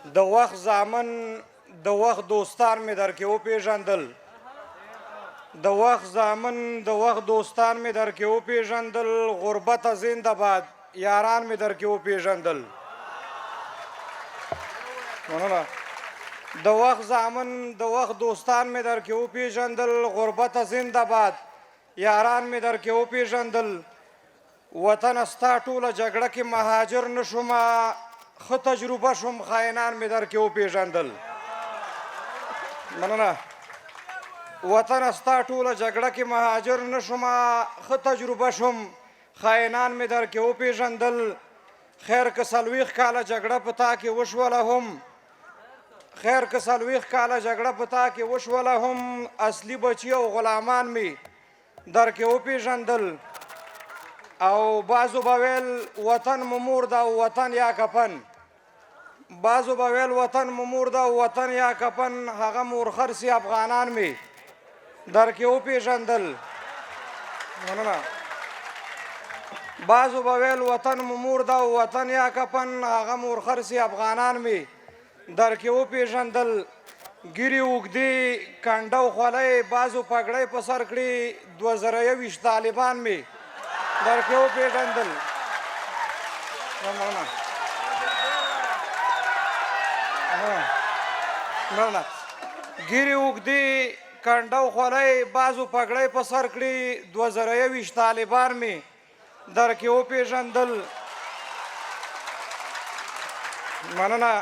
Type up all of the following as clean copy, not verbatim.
د وخت زامن د وخت دوستان مې درکې وپېژندل د وخت زامن د وخت دوستان مې درکې وپېژندل غربته زنده‌باد یاران مې درکې وپېژندل مننه د وخت زامن د وخت دوستان مې درکې وپېژندل غربته زنده‌باد یاران مې درکې وپېژندل وطنه ستا ټوله جګړه کې مهاجر نه شومه ښه تجربه شوم خاینان مې درکې وپېژندل مننه وطنه ستا ټوله جګړه کې مهاجر نه شومه ښه تجربه شوم خاینان مې درکې وپېژندل خیر که څلوېښت کاله جګړه په تا کې وشوله هم خیر که څلوېښت کاله جګړه په تا کې وشوله هم اصلي بچي او غلامان مې درکې وپېژندل او بعضو به ویل وطن مو مور ده او وطن یا کفن بعضو به ویل وطن مو مور ده او وطن یا کفن هغه مورخرسي افغانان مې درکې وپېژندل مننه بعضو به ویل وطن مو مور ده او وطن یا کفن هغه مورخرسي افغانان مې درکې وپېژندل ګیرې اوږدې کنډه او خولۍ بعضو پګړۍ په سر کړي 2021 طالبان مې درکې وپېژندل مننه مننه ګیرې اوږدې کنډه او خولۍ بعضو پګړۍ په سر کړي 2021 طالبان مې درکې وپېژندل مننه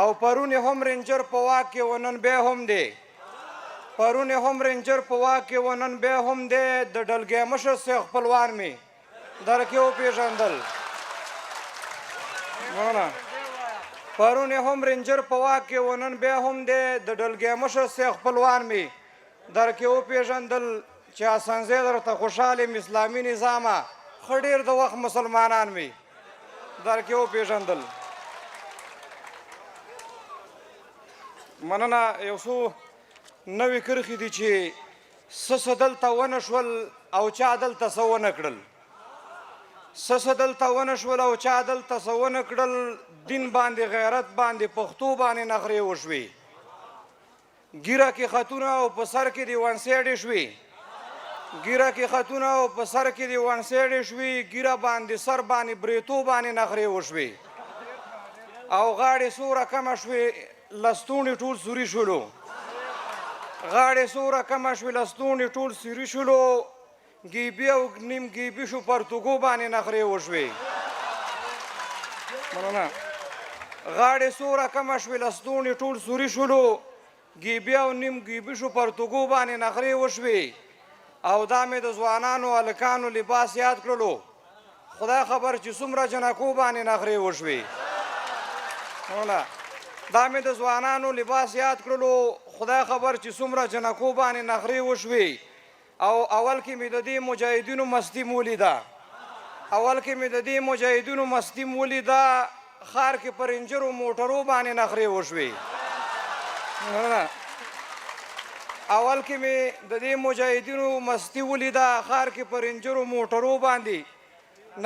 او پرون هم رینجر په واک کې و نن بیا هم دی پرون هم رینجر په واک کې و نن بیا هم دی د ډلګۍ مشر صاحب خپلوان مې درکې وپېژندل مننه پرون هم رینجر په واک کې و نن بیا هم دی د ډلګۍ مشر صاحب خپلوان مې درکې وپېژندل چې اسانزی درته خوشحال یم اسلامي نظامه ښه ډېر د وخت مسلمانان مې درکې وپېژندل مننه یو څو نوې کرښې دي چې څه دلته ونه شول او چا دلته څه ونه کړل څه دلته ونه شول او چا دلته څه ونه کړل دین باندې غیرت باندې پښتو باندې نخرې وشوې ګیره کې خطونه او په سر کې دې ونسېډې شوې ګیره کې خطونه او په سر کې دې ونسېډې شوې ګیره باندې سر باندې بریتو باندې نخرې وشوې او غاړې څومره کمه شوې لستوڼې ټول سوري شولو غاړې څومره کمه شوې لستوڼې ټول سوري شولو ګیبي او نیم ګیبي شو پرتګو باندې نخرې وشوې مننه غاړې څومره کمه شوې لستوڼې ټول سوري شولو ګیبي او نیم ګیبي شو پرتګو باندې نخرې وشوې او دا مې د ځوانانو هلکانو لباس یاد کړلو خدای خبر چې څومره جنکو باندې نخرې وشوې مننه دا مې د ځوانانو لباس یاد کړلو خدای خبر چې څومره جنکو باندې نخرې وشوې او اول کې مې د دې مجاهدینو مستي مولیده اول کې مې د دې مجاهدینو مستي مولیده ښار کې په رینجرو موټرو باندې نخرې وشوې اول کې مې د دې مجاهدینو مستی ولیده ښار کې په رینجرو موټرو باندې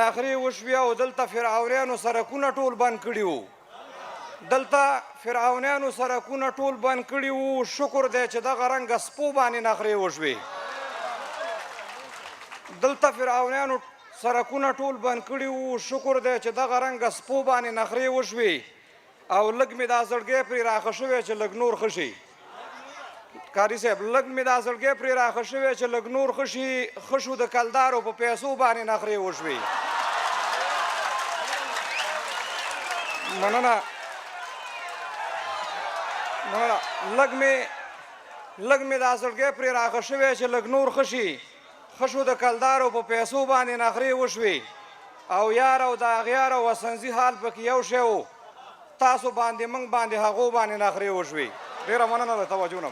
نخرې وشوې او دلته فرعونیانو سرکونه ټول بند کړي وو دلته فرعونیانو سرکونه ټول بند کړي وو شکر دی چې دغه رنګه سپو باندې نخرې وشوې دلته فرعونیانو سرکونه ټول بند کړي وو شکر دی چې دغه رنګه سپو باندې نخرې وشوې او لږ مې دا زړګی پرې راښه شوی چې لږ نور ښه شي کاري صاحب لږ مې دا زړګی پرې راښه شوی چې لږ نور ښه شي ښه شو د کلدارو په پیسو باندې نخرې وشوې مننه لږ مې دا زړګی پرې راښه شوی چې لږ نور ښه شي ښه شو د کلدارو په پیسو باندې نخرې وشوې او یار او د اغیار او وسنځي حال پکې یو شی و تاسو باندې موږ باندې هغو باندې نخرې وشوې ډېره مننه د توجه نه